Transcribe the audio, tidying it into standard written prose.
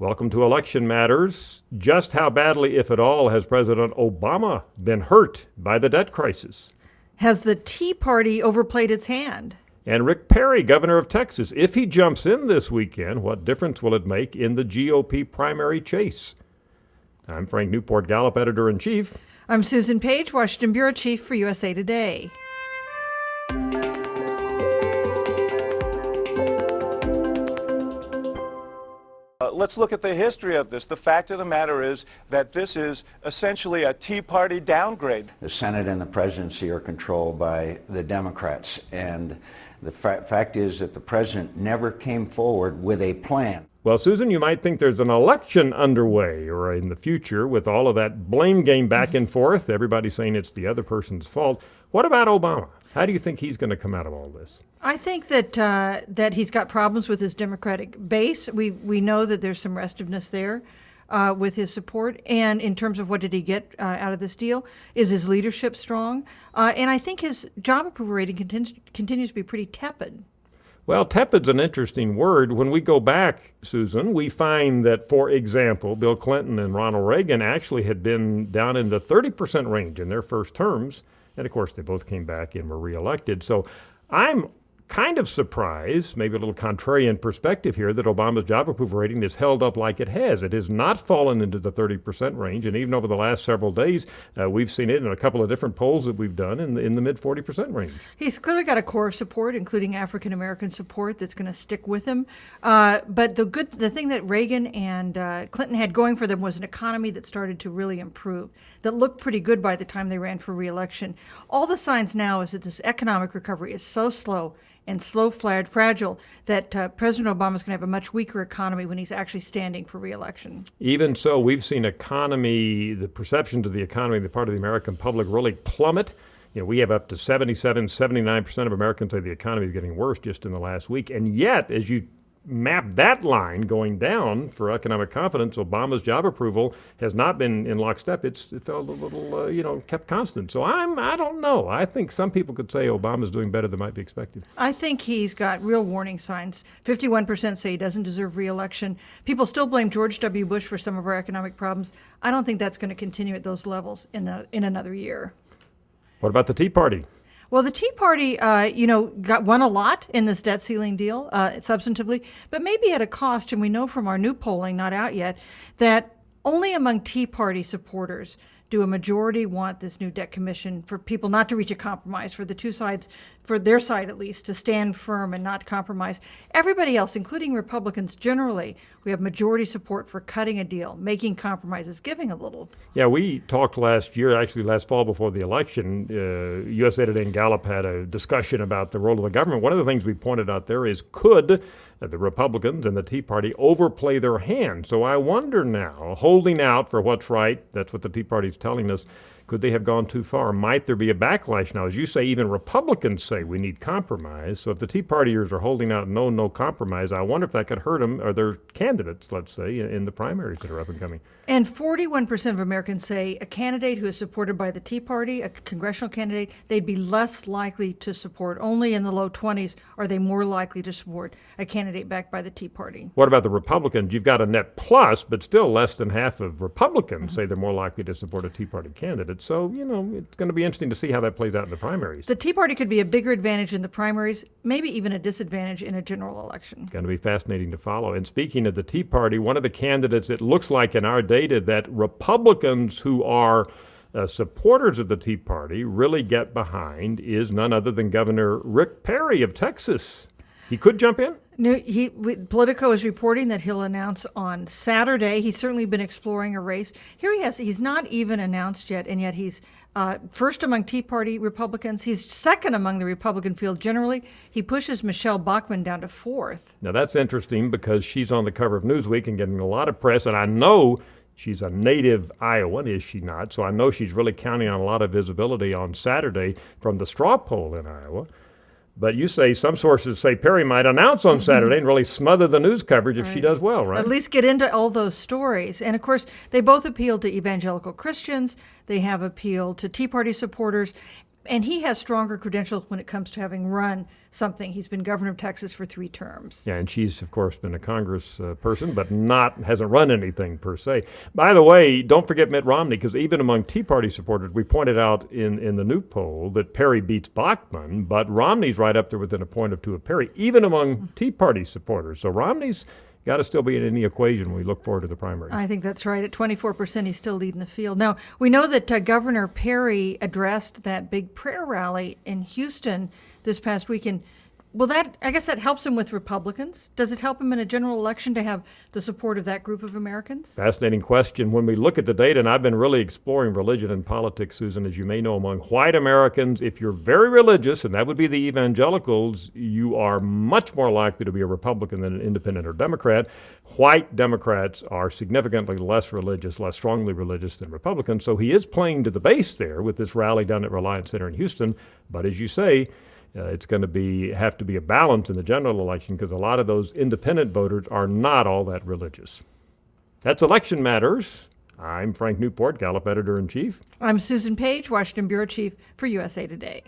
Welcome to Election Matters. Just how badly, if at all, has President Obama been hurt by the debt crisis? Has the Tea Party overplayed its hand? And Rick Perry, governor of Texas, if he jumps in this weekend, what difference will it make in the GOP primary chase? I'm Frank Newport, Gallup editor-in-chief. I'm Susan Page, Washington bureau chief for USA Today. Let's look at the history of this. The fact of the matter is that this is essentially a Tea Party downgrade. The Senate and the presidency are controlled by the Democrats, and the fact is that the president never came forward with a plan. Well, Susan, you might think there's an election underway or in the future with all of that blame game back and forth, everybody saying it's the other person's fault. What about Obama? How do you think he's going to come out of all this? I think that he's got problems with his Democratic base. We know that there's some restiveness there with his support. And in terms of what did he get out of this deal, is his leadership strong? And I think his job approval rating continues to be pretty tepid. Well, tepid's an interesting word. When we go back, Susan, we find that, for example, Bill Clinton and Ronald Reagan actually had been down in the 30% range in their first terms. And, of course, they both came back and were reelected. So I'm kind of surprised, maybe a little contrarian perspective here, that Obama's job approval rating is held up like it has. It has not fallen into the 30% range. And even over the last several days, we've seen it in a couple of different polls that we've done in the mid-40% range. He's clearly got a core of support, including African-American support, that's going to stick with him. But the thing that Reagan and Clinton had going for them was an economy that started to really improve, that looked pretty good by the time they ran for re-election. All the signs now is that this economic recovery is so slow and fragile that President Obama is going to have a much weaker economy when he's actually standing for re-election. Even so, we've seen the perceptions of the economy on the part of the American public really plummet. You know, we have up to 79% of Americans say the economy is getting worse just in the last week. And yet, as you map that line going down for economic confidence, Obama's job approval has not been in lockstep. It felt a little, kept constant. So I don't know. I think some people could say Obama's doing better than might be expected. I think he's got real warning signs. 51% say he doesn't deserve re-election. People still blame George W. Bush for some of our economic problems. I don't think that's going to continue at those levels in another year. What about the Tea Party? Well, the Tea Party, won a lot in this debt ceiling deal, substantively, but maybe at a cost. And we know from our new polling, not out yet, that only among Tea Party supporters do a majority want this new debt commission for people not to reach a compromise, for the two sides, for their side at least, to stand firm and not compromise. Everybody else, including Republicans generally, we have majority support for cutting a deal, making compromises, giving a little. Yeah, we talked last fall before the election. USA Today and Gallup had a discussion about the role of the government. One of the things we pointed out there is, could the Republicans and the Tea Party overplay their hand? So I wonder now, holding out for what's right, that's what the Tea Party is telling us, could they have gone too far? Might there be a backlash now? As you say, even Republicans say we need compromise. So if the Tea Partiers are holding out no compromise, I wonder if that could hurt them or their candidates, let's say, in the primaries that are up and coming. And 41% of Americans say a candidate who is supported by the Tea Party, a congressional candidate, they'd be less likely to support. Only in the low 20s are they more likely to support a candidate backed by the Tea Party. What about the Republicans? You've got a net plus, but still less than half of Republicans say they're more likely to support a Tea Party candidate. So, it's going to be interesting to see how that plays out in the primaries. The Tea Party could be a bigger advantage in the primaries, maybe even a disadvantage in a general election. It's going to be fascinating to follow. And speaking of the Tea Party, one of the candidates, it looks like in our data that Republicans who are supporters of the Tea Party really get behind is none other than Governor Rick Perry of Texas. He could jump in? Politico is reporting that he'll announce on Saturday. He's certainly been exploring a race. He's not even announced yet, and yet he's first among Tea Party Republicans. He's second among the Republican field generally. He pushes Michelle Bachmann down to fourth. Now that's interesting because she's on the cover of Newsweek and getting a lot of press, and I know she's a native Iowan, is she not? So I know she's really counting on a lot of visibility on Saturday from the straw poll in Iowa. But you say some sources say Perry might announce on Saturday and really smother the news coverage if she does well, right? At least get into all those stories. And, of course, they both appeal to evangelical Christians. They have appealed to Tea Party supporters. And he has stronger credentials when it comes to having run something. He's been governor of Texas for 3 terms. Yeah, and she's, of course, been a Congress person, but hasn't run anything per se. By the way, don't forget Mitt Romney, because even among Tea Party supporters, we pointed out in the new poll that Perry beats Bachmann, but Romney's right up there within a point or two of Perry, even among Tea Party supporters. So Romney's got to still be in the equation when we look forward to the primaries. I think that's right. At 24%, he's still leading the field. Now, we know that Governor Perry addressed that big prayer rally in Houston this past weekend. Well, I guess that helps him with Republicans. Does it help him in a general election to have the support of that group of Americans? Fascinating question. When we look at the data, and I've been really exploring religion and politics, Susan, as you may know, among white Americans, if you're very religious, and that would be the evangelicals, you are much more likely to be a Republican than an independent or Democrat. White Democrats are significantly less religious, less strongly religious than Republicans. So he is playing to the base there with this rally down at Reliance Center in Houston. But as you say, it's going to have to be a balance in the general election because a lot of those independent voters are not all that religious. That's Election Matters. I'm Frank Newport, Gallup editor-in-chief. I'm Susan Page, Washington bureau chief for USA Today.